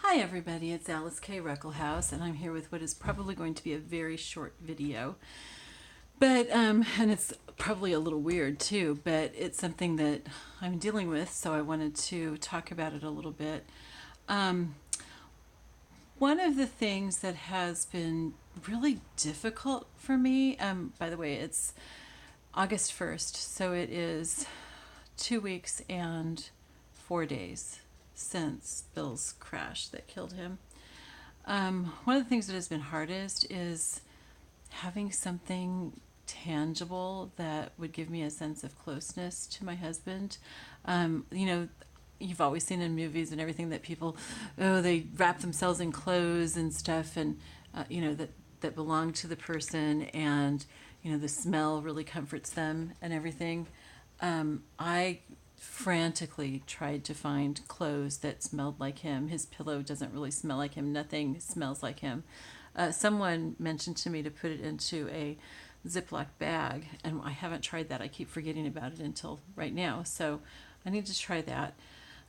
Hi everybody, it's Alyce-Kay Ruckelshaus, and I'm here with what is probably going to be a very short video. But, and it's probably a little weird too, but it's something that I'm dealing with, so I wanted to talk about it a little bit. Um, One of the things that has been really difficult for me, by the way, it's August 1st, so it is 2 weeks and 4 days since Bill's crash that killed him. One of the things that has been hardest is having something tangible that would give me a sense of closeness to my husband. You know, you've always seen in movies and everything that people, oh, they wrap themselves in clothes and stuff, and that belong to the person, and the smell really comforts them and everything. I frantically tried to find clothes that smelled like him. His pillow doesn't really smell like him. Nothing smells like him. Someone mentioned to me to put it into a Ziploc bag, and I haven't tried that. I keep forgetting about it until right now, so I need to try that.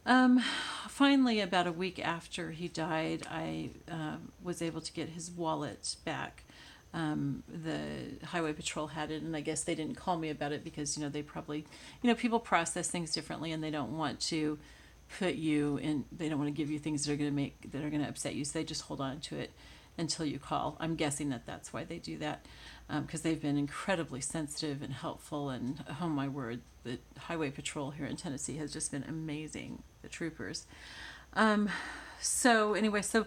Um, Finally, about a week after he died, I was able to get his wallet back. The highway patrol had it, and I guess they didn't call me about it because they probably, people process things differently, and they don't want to put you in. They don't want to give you things that are going to upset you, so they just hold on to it until you call. I'm guessing that that's why they do that, because they've been incredibly sensitive and helpful. And oh my word, the highway patrol here in Tennessee has just been amazing. The troopers. Um, so anyway, so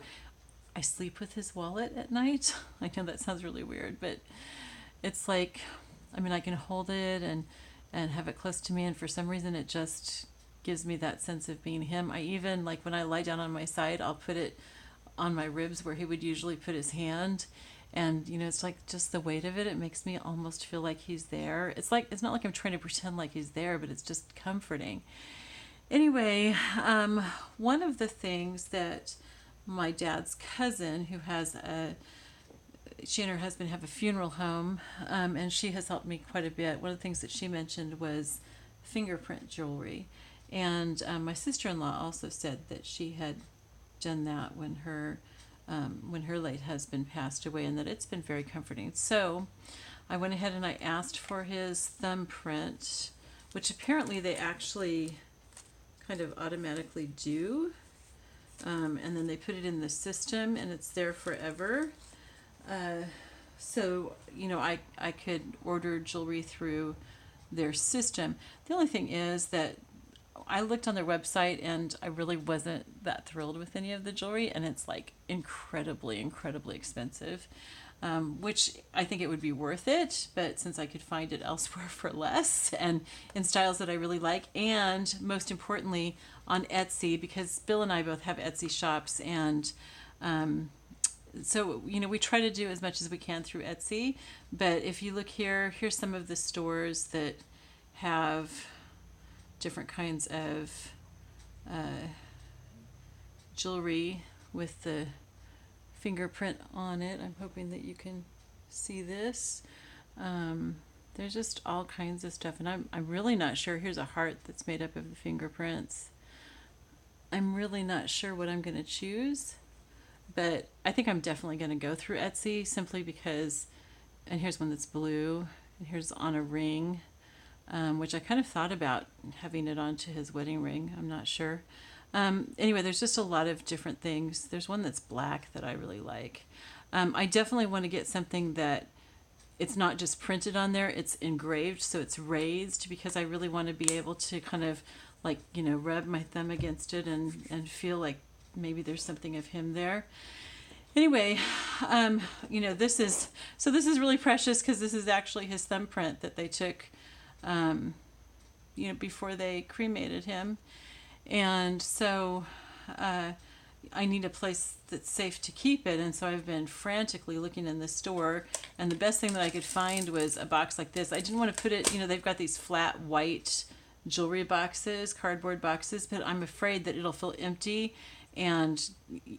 I sleep with his wallet at night. I know that sounds really weird, but it's like, I mean, I can hold it and have it close to me, and for some reason it just gives me that sense of being him. I even, like, when I lie down on my side, I'll put it on my ribs where he would usually put his hand, and it's like just the weight of it makes me almost feel like he's there. It's not like I'm trying to pretend like he's there, but it's just comforting. Anyway, one of the things that my dad's cousin, who has she and her husband have a funeral home, and she has helped me quite a bit. One of the things that she mentioned was fingerprint jewelry, and my sister-in-law also said that she had done that when her late husband passed away, and that it's been very comforting. So I went ahead and I asked for his thumbprint, which apparently they actually kind of automatically do. And then they put it in the system, and it's there forever. So I could order jewelry through their system. The only thing is that I looked on their website, and I really wasn't that thrilled with any of the jewelry, and it's like incredibly, incredibly expensive. Which I think it would be worth it, but since I could find it elsewhere for less and in styles that I really like, and most importantly on Etsy, because Bill and I both have Etsy shops, and so we try to do as much as we can through Etsy. But if you look here, here's some of the stores that have different kinds of jewelry with the fingerprint on it. I'm hoping that you can see this. There's just all kinds of stuff, and I'm really not sure. Here's a heart that's made up of the fingerprints. I'm really not sure what I'm going to choose, but I think I'm definitely going to go through Etsy, simply because, and here's one that's blue, and here's on a ring, which I kind of thought about having it onto his wedding ring. I'm not sure. Anyway, there's just a lot of different things. There's one that's black that I really like. I definitely want to get something that it's not just printed on there, it's engraved, so it's raised, because I really want to be able to kind of like, rub my thumb against it and feel like maybe there's something of him there. Anyway, this is really precious, because this is actually his thumbprint that they took, before they cremated him. And so I need a place that's safe to keep it, and so I've been frantically looking in the store, and the best thing that I could find was a box like this. I didn't want to put it, they've got these flat white jewelry boxes, cardboard boxes, but I'm afraid that it'll feel empty, and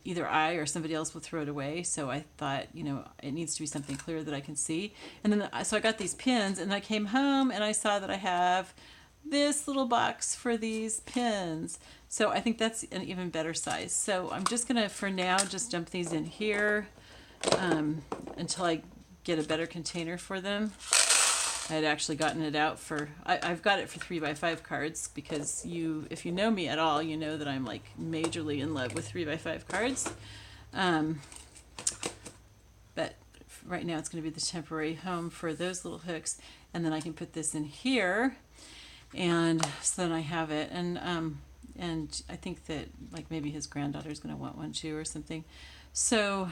either I or somebody else will throw it away. So I thought, it needs to be something clear that I can see. And then so I got these pins, and I came home and I saw that I have this little box for these pins. So I think that's an even better size. So I'm just gonna, for now, just dump these in here until I get a better container for them. I had actually gotten it out for, I've got it for 3x5 cards because if you know me at all, you know that I'm like majorly in love with 3x5 cards. But right now it's going to be the temporary home for those little hooks, and then I can put this in here, and so then I have it, and I think that like maybe his granddaughter's going to want one too or something. So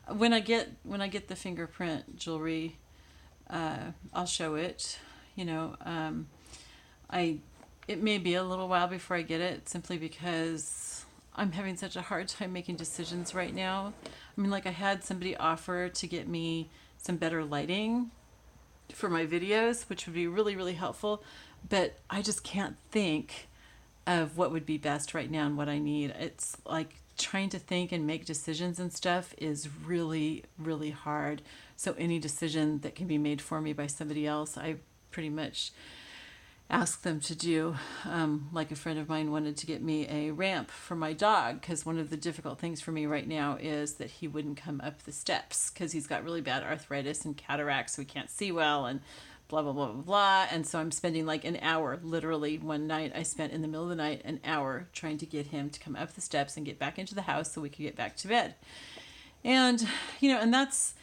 when I get the fingerprint jewelry, I'll show it. You know, it may be a little while before I get it, simply because I'm having such a hard time making decisions right now. I mean, like, I had somebody offer to get me some better lighting for my videos, which would be really, really helpful, but I just can't think of what would be best right now and what I need. It's like trying to think and make decisions and stuff is really, really hard. So any decision that can be made for me by somebody else, I pretty much ask them to do. Like a friend of mine wanted to get me a ramp for my dog, because one of the difficult things for me right now is that he wouldn't come up the steps because he's got really bad arthritis and cataracts, so he can't see well, and blah, blah, blah, blah, blah. And so I'm spending like an hour, literally one night, I spent in the middle of the night an hour trying to get him to come up the steps and get back into the house so we could get back to bed. And, you know, and that's,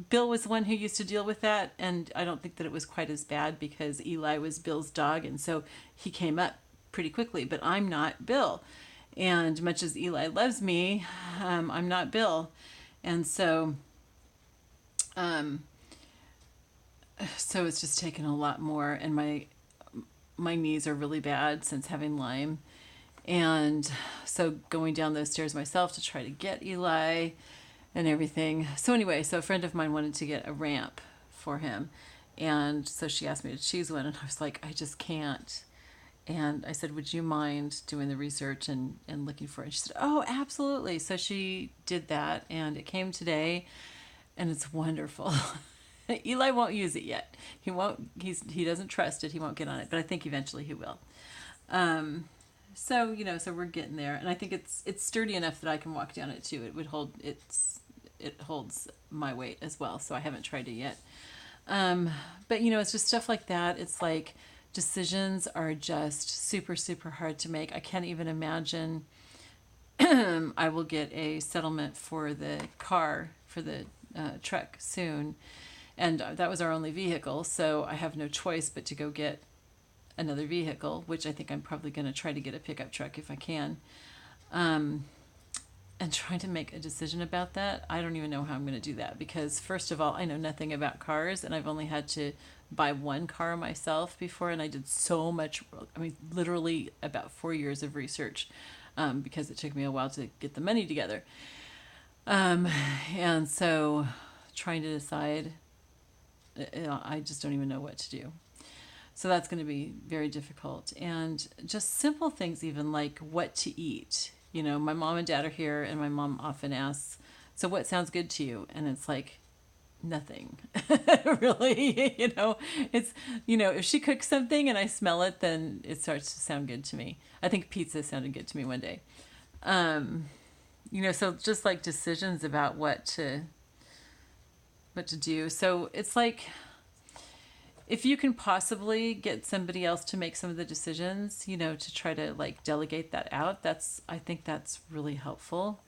Bill was the one who used to deal with that, and I don't think that it was quite as bad because Eli was Bill's dog, and so he came up pretty quickly, but I'm not Bill. And much as Eli loves me, I'm not Bill. And so so it's just taken a lot more, and my knees are really bad since having Lyme. And so going down those stairs myself to try to get Eli and everything. So anyway, so a friend of mine wanted to get a ramp for him, and so she asked me to choose one, and I was like, I just can't. And I said, would you mind doing the research and looking for it? And she said, oh, absolutely. So she did that, and it came today, and it's wonderful. Eli won't use it yet. He won't. He doesn't trust it. He won't get on it, but I think eventually he will. So, you know, so we're getting there, and I think it's sturdy enough that I can walk down it too. It would hold, it holds my weight as well, so I haven't tried it yet. But you know, it's just stuff like that. It's like decisions are just super, super hard to make. I can't even imagine I will get a settlement for the car, for the truck soon, and that was our only vehicle, so I have no choice but to go get another vehicle, which I think I'm probably going to try to get a pickup truck if I can. And trying to make a decision about that, I don't even know how I'm going to do that, because first of all, I know nothing about cars, and I've only had to buy one car myself before, and I did so much, I mean, literally about 4 years of research, because it took me a while to get the money together. And so trying to decide, I just don't even know what to do. So that's going to be very difficult. And just simple things, even like what to eat. You know, my mom and dad are here, and my mom often asks, so what sounds good to you? And it's like, nothing. Really, you know, it's, you know, if she cooks something and I smell it, then it starts to sound good to me. I think pizza sounded good to me one day. You know, so just like decisions about what to do. So it's like, if you can possibly get somebody else to make some of the decisions, you know, to try to like delegate that out, I think that's really helpful.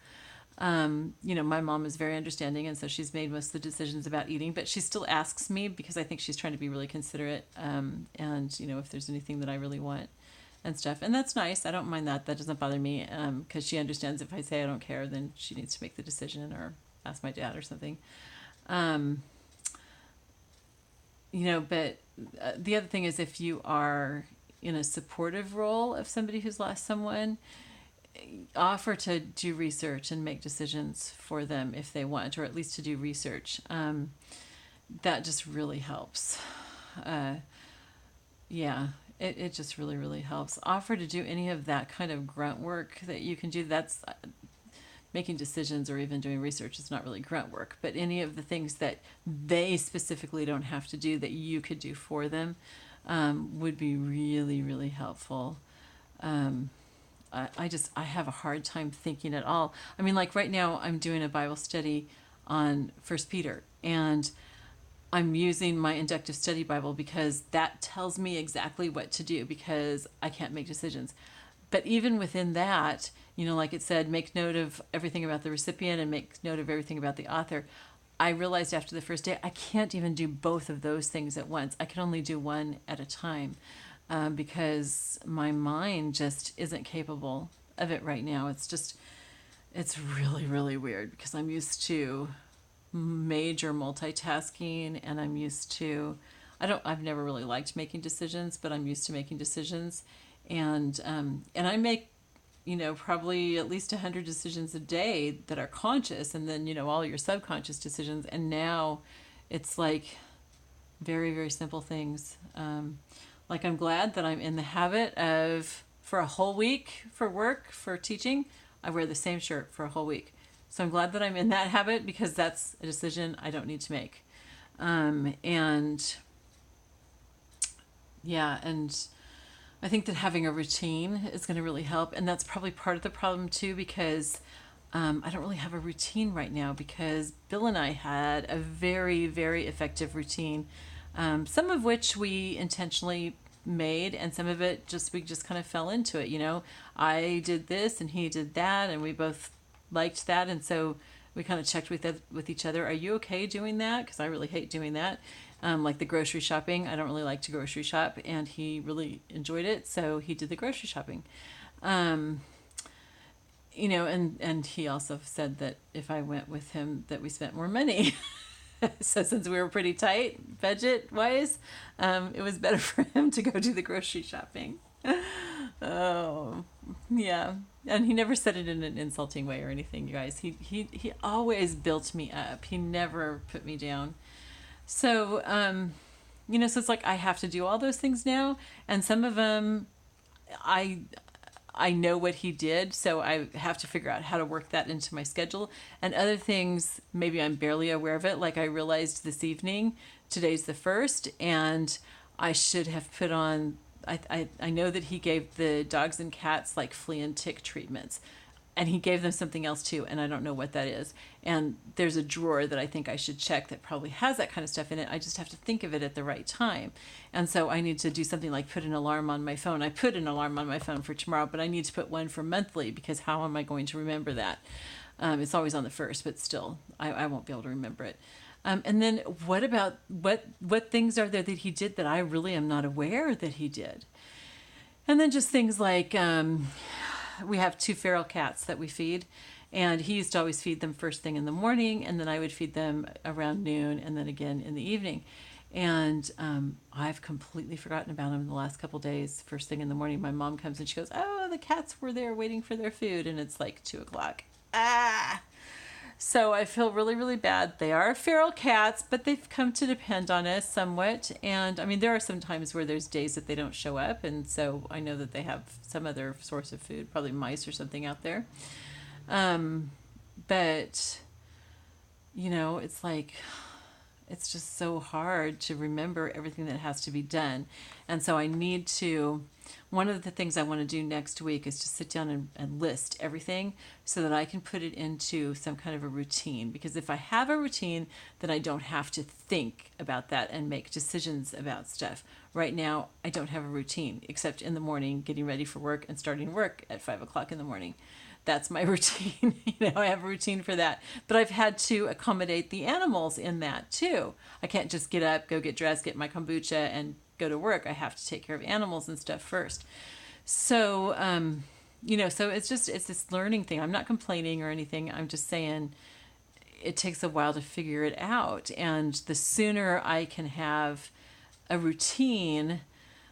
You know, my mom is very understanding, and so she's made most of the decisions about eating, but she still asks me because I think she's trying to be really considerate, and, you know, if there's anything that I really want and stuff. And that's nice. I don't mind that. That doesn't bother me, because she understands if I say I don't care, then she needs to make the decision or ask my dad or something. You know, but the other thing is, if you are in a supportive role of somebody who's lost someone, offer to do research and make decisions for them if they want, or at least to do research. That just really helps. Yeah, it just really, really helps. Offer to do any of that kind of grunt work that you can do. making decisions or even doing research is not really grunt work, but any of the things that they specifically don't have to do that you could do for them would be really, really helpful. I have a hard time thinking at all. I mean, like right now I'm doing a Bible study on First Peter, and I'm using my inductive study Bible because that tells me exactly what to do because I can't make decisions. But even within that, like it said, make note of everything about the recipient and make note of everything about the author. I realized after the first day, I can't even do both of those things at once. I can only do one at a time because my mind just isn't capable of it right now. It's really, really weird because I'm used to major multitasking and I'm used to, I've never really liked making decisions, but I'm used to making decisions. And I make, probably at least 100 decisions a day that are conscious, and then, all your subconscious decisions. And now it's like very, very simple things. Like I'm glad that I'm in the habit of, for a whole week for work, for teaching, I wear the same shirt for a whole week. So I'm glad that I'm in that habit because that's a decision I don't need to make. And I think that having a routine is going to really help. And that's probably part of the problem too, because I don't really have a routine right now because Bill and I had a very, very effective routine. Some of which we intentionally made, and some of it we just kind of fell into it. I did this and he did that, and we both liked that, and so we kind of checked with each other. Are you okay doing that? Because I really hate doing that. Like the grocery shopping, I don't really like to grocery shop, and he really enjoyed it, so he did the grocery shopping. And he also said that if I went with him, that we spent more money. So since we were pretty tight budget wise, it was better for him to go do the grocery shopping. Oh, yeah. And he never said it in an insulting way or anything, you guys. He always built me up. He never put me down. So, so it's like I have to do all those things now, and some of them I know what he did, so I have to figure out how to work that into my schedule. And other things, maybe I'm barely aware of it. Like I realized this evening, today's the 1st, and I should have put on, I know that he gave the dogs and cats like flea and tick treatments. And he gave them something else too, and I don't know what that is. And there's a drawer that I think I should check that probably has that kind of stuff in it. I just have to think of it at the right time. And so I need to do something like put an alarm on my phone. I put an alarm on my phone for tomorrow, but I need to put one for monthly because how am I going to remember that? It's always on the 1st, but still, I won't be able to remember it. And then what about, what things are there that he did that I really am not aware that he did? And then just things like... we have 2 feral cats that we feed, and he used to always feed them first thing in the morning, and then I would feed them around noon and then again in the evening. And I've completely forgotten about him the last couple days. First thing in the morning, my mom comes and she goes, "Oh, the cats were there waiting for their food," and it's like 2:00. So I feel really, really bad. They are feral cats, but they've come to depend on us somewhat. And I mean, there are some times where there's days that they don't show up. And so I know that they have some other source of food, probably mice or something out there. But, it's like, it's just so hard to remember everything that has to be done. And so I need to... One of the things I want to do next week is to sit down and list everything so that I can put it into some kind of a routine. Because if I have a routine, then I don't have to think about that and make decisions about stuff. Right now, I don't have a routine, except in the morning, getting ready for work and starting work at 5:00 in the morning. That's my routine. I have a routine for that. But I've had to accommodate the animals in that too. I can't just get up, go get dressed, get my kombucha, and go to work. I have to take care of animals and stuff first. So, so it's this learning thing. I'm not complaining or anything. I'm just saying it takes a while to figure it out. And the sooner I can have a routine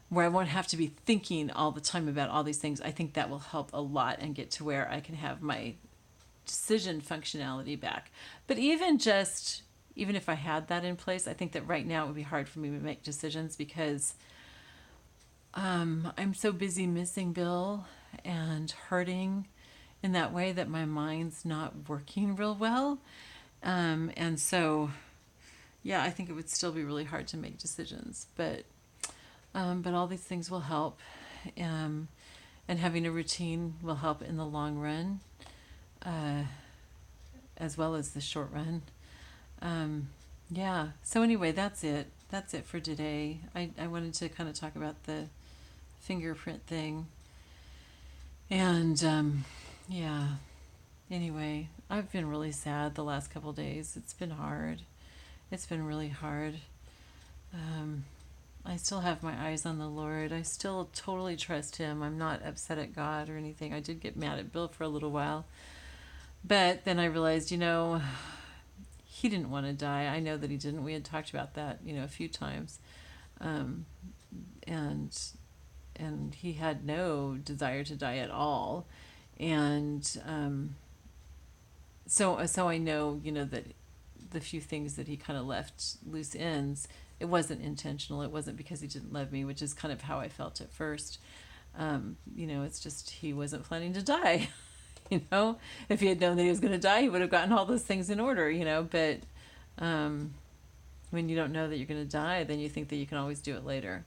where I won't have to be thinking all the time about all these things, I think that will help a lot and get to where I can have my decision functionality back. But even if I had that in place, I think that right now it would be hard for me to make decisions because I'm so busy missing Bill and hurting in that way that my mind's not working real well. And so, yeah, I think it would still be really hard to make decisions, but all these things will help. And having a routine will help in the long run, uh, as well as the short run. Yeah. So anyway, that's it. That's it for today. I wanted to kind of talk about the fingerprint thing. And yeah. Anyway, I've been really sad the last couple days. It's been hard. It's been really hard. Um, I still have my eyes on the Lord. I still totally trust Him. I'm not upset at God or anything. I did get mad at Bill for a little while. But then I realized, he didn't want to die. I know that he didn't. We had talked about that, a few times. Um, and and he had no desire to die at all. And so I know, that the few things that he kind of left loose ends, it wasn't intentional. It wasn't because he didn't love me, which is kind of how I felt at first. It's just he wasn't planning to die. If he had known that he was going to die, he would have gotten all those things in order. But when you don't know that you're going to die, then you think that you can always do it later.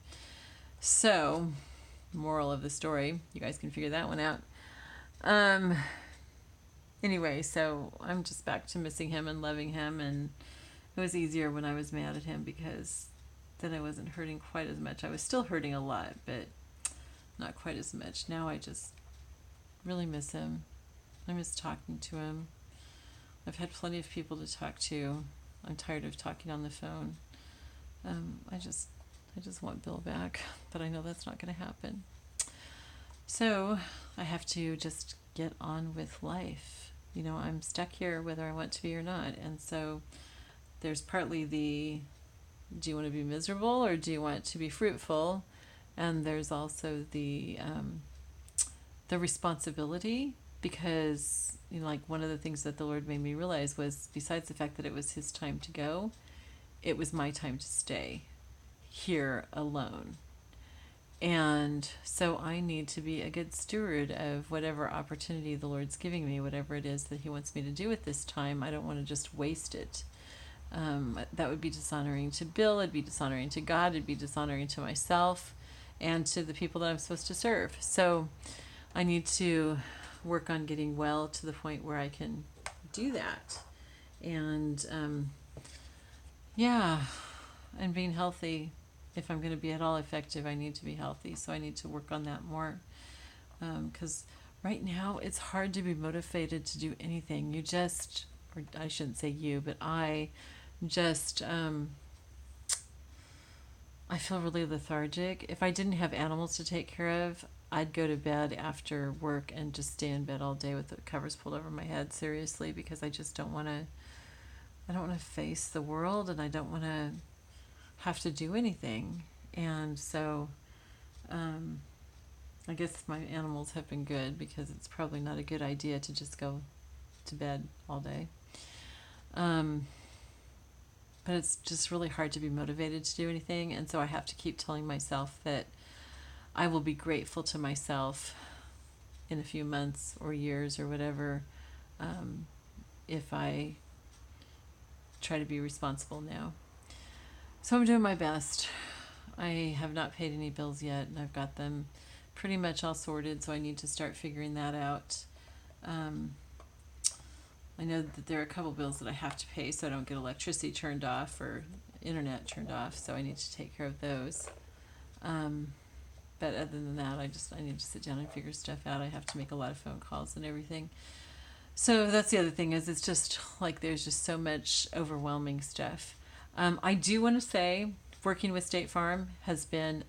So, moral of the story, you guys can figure that one out. Anyway, so I'm just back to missing him and loving him, and it was easier when I was mad at him because then I wasn't hurting quite as much. I was still hurting a lot, but not quite as much. Now I just really miss him. I miss talking to him. I've had plenty of people to talk to. I'm tired of talking on the phone. I just want Bill back, but I know that's not going to happen. So I have to just get on with life. I'm stuck here whether I want to be or not. And so there's partly the, do you want to be miserable or do you want to be fruitful? And there's also the responsibility, because like one of the things that the Lord made me realize was, besides the fact that it was his time to go, it was my time to stay here alone. And so I need to be a good steward of whatever opportunity the Lord's giving me, whatever it is that he wants me to do at this time. I don't want to just waste it. That would be dishonoring to Bill, it'd be dishonoring to God, it'd be dishonoring to myself and to the people that I'm supposed to serve. So I need to work on getting well to the point where I can do that. And and being healthy. If I'm going to be at all effective, I need to be healthy. So I need to work on that more. Because right now it's hard to be motivated to do anything. Or I shouldn't say you, but I just, I feel really lethargic. If I didn't have animals to take care of, I'd go to bed after work and just stay in bed all day with the covers pulled over my head, seriously, because I just don't want to face the world, and I don't want to have to do anything. And so I guess my animals have been good, because it's probably not a good idea to just go to bed all day. But it's just really hard to be motivated to do anything, and so I have to keep telling myself that I will be grateful to myself in a few months or years or whatever, if I try to be responsible now. So I'm doing my best. I have not paid any bills yet, and I've got them pretty much all sorted, so I need to start figuring that out. I know that there are a couple bills that I have to pay so I don't get electricity turned off or internet turned off, so I need to take care of those. But other than that, I need to sit down and figure stuff out. I have to make a lot of phone calls and everything. So that's the other thing, is it's just like there's just so much overwhelming stuff. I do want to say working with State Farm has been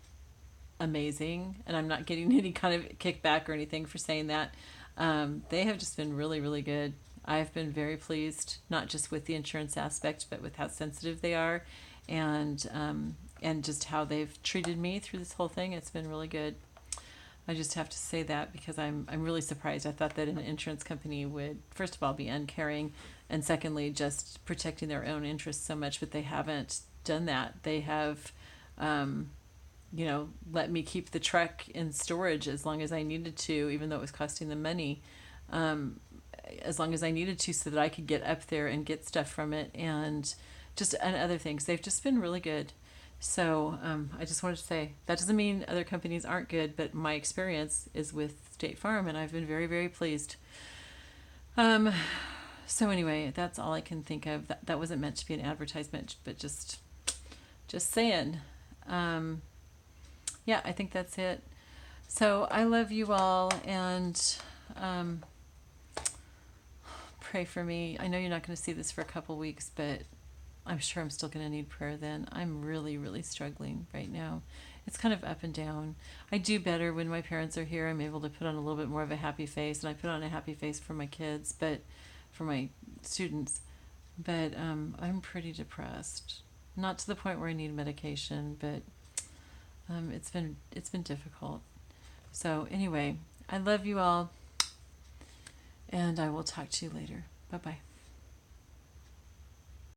amazing, and I'm not getting any kind of kickback or anything for saying that. They have just been really, really good. I've been very pleased, not just with the insurance aspect, but with how sensitive they are, and just how they've treated me through this whole thing. It's been really good. I just have to say that because I'm really surprised. I thought that an insurance company would, first of all, be uncaring, and secondly, just protecting their own interests so much, but they haven't done that. They have, let me keep the truck in storage as long as I needed to, even though it was costing them money. as long as I needed to, so that I could get up there and get stuff from it, and other things. They've just been really good. So I just wanted to say that doesn't mean other companies aren't good, but my experience is with State Farm, and I've been very, very pleased. So anyway, that's all I can think of. That wasn't meant to be an advertisement, but just saying. Yeah, I think that's it. So I love you all, and pray for me. I know you're not going to see this for a couple weeks, but I'm sure I'm still going to need prayer then. I'm really, really struggling right now. It's kind of up and down. I do better when my parents are here. I'm able to put on a little bit more of a happy face, and I put on a happy face for my kids, but for my students. But I'm pretty depressed. Not to the point where I need medication, but it's been difficult. So anyway, I love you all, and I will talk to you later. Bye-bye.